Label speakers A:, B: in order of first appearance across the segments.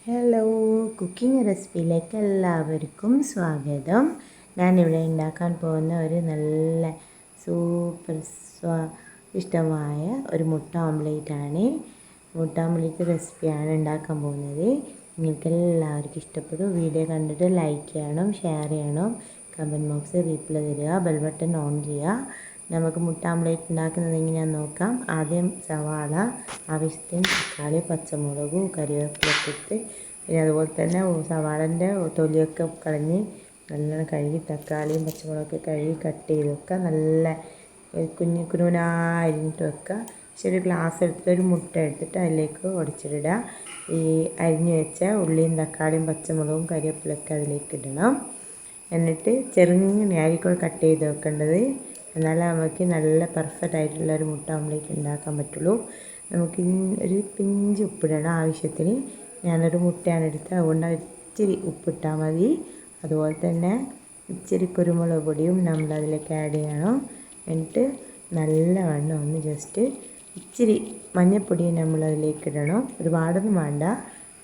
A: Hello, cooking റെസിപ്പിയിലേക്ക് എല്ലാവർക്കും സ്വാഗതം. ഞാനിവിടെ ഉണ്ടാക്കാൻ പോകുന്ന ഒരു നല്ല സൂപ്പർ ഇഷ്ടമായ ഒരു മുട്ട ഓംലേറ്റാണ്. മുട്ട ഓംലേറ്റ് റെസിപ്പിയാണ് ഉണ്ടാക്കാൻ പോകുന്നത്. നിങ്ങൾക്ക് എല്ലാവർക്കും ഇഷ്ടപ്പെടും. വീഡിയോ കണ്ടിട്ട് ലൈക്ക് ചെയ്യണം, ഷെയർ ചെയ്യണം, കമൻറ്റ് ബോക്സിൽ റീപ്ലൈ തരിക, ബെൽ ബട്ടൺ ഓൺ ചെയ്യുക. നമുക്ക് മുട്ട ഓംലേറ്റ് ഉണ്ടാക്കുന്നത് എങ്ങനെയാണെന്ന് നോക്കാം. ആദ്യം സവാള, ആവശ്യത്തിന് തക്കാളി, പച്ചമുളകും കറിവേപ്പിലൊക്കെ ഇട്ട്, പിന്നെ അതുപോലെ തന്നെ സവാളൻ്റെ തൊലിയൊക്കെ കളഞ്ഞ് നല്ലോണം കഴുകി തക്കാളിയും പച്ചമുളകൊക്കെ കഴുകി കട്ട് ചെയ്ത് വെക്കുക. നല്ല കുനുകുനാരിഞ്ഞിട്ട് വെക്കുക. പക്ഷേ ഒരു ഗ്ലാസ് എടുത്തിട്ട് ഒരു മുട്ട എടുത്തിട്ട് അതിലേക്ക് ഉടച്ചിടുക. ഈ അരിഞ്ഞ് വെച്ച ഉള്ളിയും തക്കാളിയും പച്ചമുളകും കറിവേപ്പിലൊക്കെ അതിലേക്ക് ഇടണം. എന്നിട്ട് ചെറുങ്ങനെ ആയിരിക്കും കട്ട് ചെയ്ത് വെക്കേണ്ടത്. എന്നാലേ നമുക്ക് നല്ല പെർഫെക്റ്റ് ആയിട്ടുള്ള ഒരു മുട്ട ഓംലേറ്റ് ഉണ്ടാക്കാൻ പറ്റുള്ളൂ. നമുക്ക് ഒരു പിഞ്ച് ഉപ്പിടണം ആവശ്യത്തിന്. ഞാനൊരു മുട്ടയാണ് എടുത്തത്, അതുകൊണ്ട് ഇച്ചിരി ഉപ്പിട്ടാൽ മതി. അതുപോലെ തന്നെ ഇച്ചിരി കുരുമുളക് പൊടിയും നമ്മളതിലേക്ക് ആഡ് ചെയ്യണം. എന്നിട്ട് നല്ലവണ്ണം ഒന്ന് ജസ്റ്റ് ഇച്ചിരി മഞ്ഞൾപ്പൊടിയും നമ്മളതിലേക്ക് ഇടണം. ഒരുപാടൊന്നും വേണ്ട,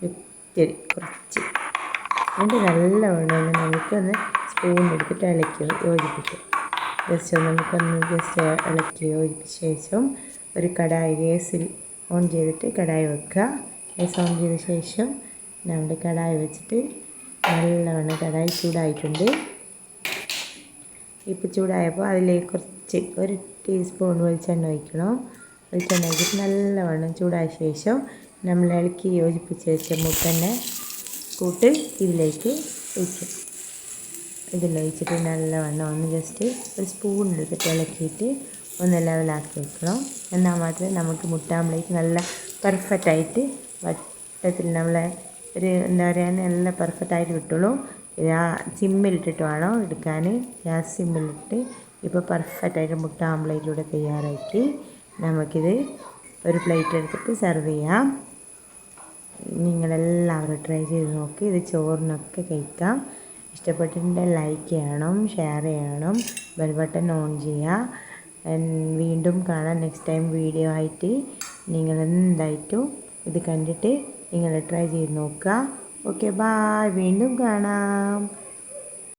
A: ഇച്ചിരി കുറച്ച്. എന്നിട്ട് നല്ലവണ്ണം നമുക്കൊന്ന് സ്പൂൺ എടുത്തിട്ട് ഇളക്കി യോജിപ്പിക്കും. ജസ്റ്റ് നമുക്കൊന്ന് ജസ്റ്റ് ഇളക്കി യോജിപ്പിച്ച ശേഷം ഒരു കടായി ഗ്യാസിൽ ഓൺ ചെയ്തിട്ട് കടായി വെക്കുക. ഗ്യാസ് ഓൺ ചെയ്ത ശേഷം നമ്മുടെ കടായി വെച്ചിട്ട് നല്ലവണ്ണം കടായി ചൂടായിട്ടുണ്ട്. ഇപ്പോൾ ചൂടായപ്പോൾ അതിലേക്ക് കുറച്ച് ഒരു ടീസ്പൂൺ വെളിച്ചെണ്ണ ഒഴിക്കണം. വെളിച്ചെണ്ണ ഒഴിച്ചിട്ട് നല്ലവണ്ണം ചൂടായ ശേഷം നമ്മൾ ഇളക്കി യോജിപ്പിച്ച് വെച്ച മുട്ടൻ്റെ കൂട്ട് ഇതിലേക്ക് ഒഴിക്കും. ഇതിലൊഴിച്ചിട്ട് നല്ലവണ്ണം ഒന്ന് ജസ്റ്റ് ഒരു സ്പൂൺ എടുത്തിട്ട് ഇളക്കിയിട്ട് ഒന്ന് ലെവലാക്കി വെക്കണം. എന്നാൽ മാത്രമേ നമുക്ക് മുട്ട ഓംലേറ്റ് നല്ല പെർഫെക്റ്റായിട്ട് വട്ടത്തിൽ നമ്മളെ ഒരു എന്താ പറയുക നല്ല പെർഫെക്റ്റായിട്ട് കിട്ടുള്ളൂ. സിമ്മിലിട്ടിട്ട് വേണം എടുക്കാൻ. ഗ്യാസ് സിമ്മിലിട്ട് ഇപ്പോൾ പെർഫെക്റ്റായിട്ട് മുട്ട ഓംലേറ്റ് ഇവിടെ തയ്യാറാക്കി. നമുക്കിത് ഒരു പ്ലേറ്റ് എടുത്തിട്ട് സെർവ് ചെയ്യാം. നിങ്ങളെല്ലാവരും ട്രൈ ചെയ്ത് നോക്കി. ഇത് ചോറിനൊക്കെ കഴിക്കാം. ഇഷ്ടപ്പെട്ടിട്ടുണ്ടെങ്കിൽ ലൈക്ക് ചെയ്യണം, ഷെയർ ചെയ്യണം, ബെൽ ബട്ടൺ ഓൺ ചെയ്യുക. വീണ്ടും കാണാം നെക്സ്റ്റ് ടൈം വീഡിയോ ആയിട്ട്. നിങ്ങൾ എന്തായിട്ടും ഇത് കണ്ടിട്ട് നിങ്ങൾ ട്രൈ ചെയ്ത് നോക്കുക. Okay, bye. വീണ്ടും കാണാം.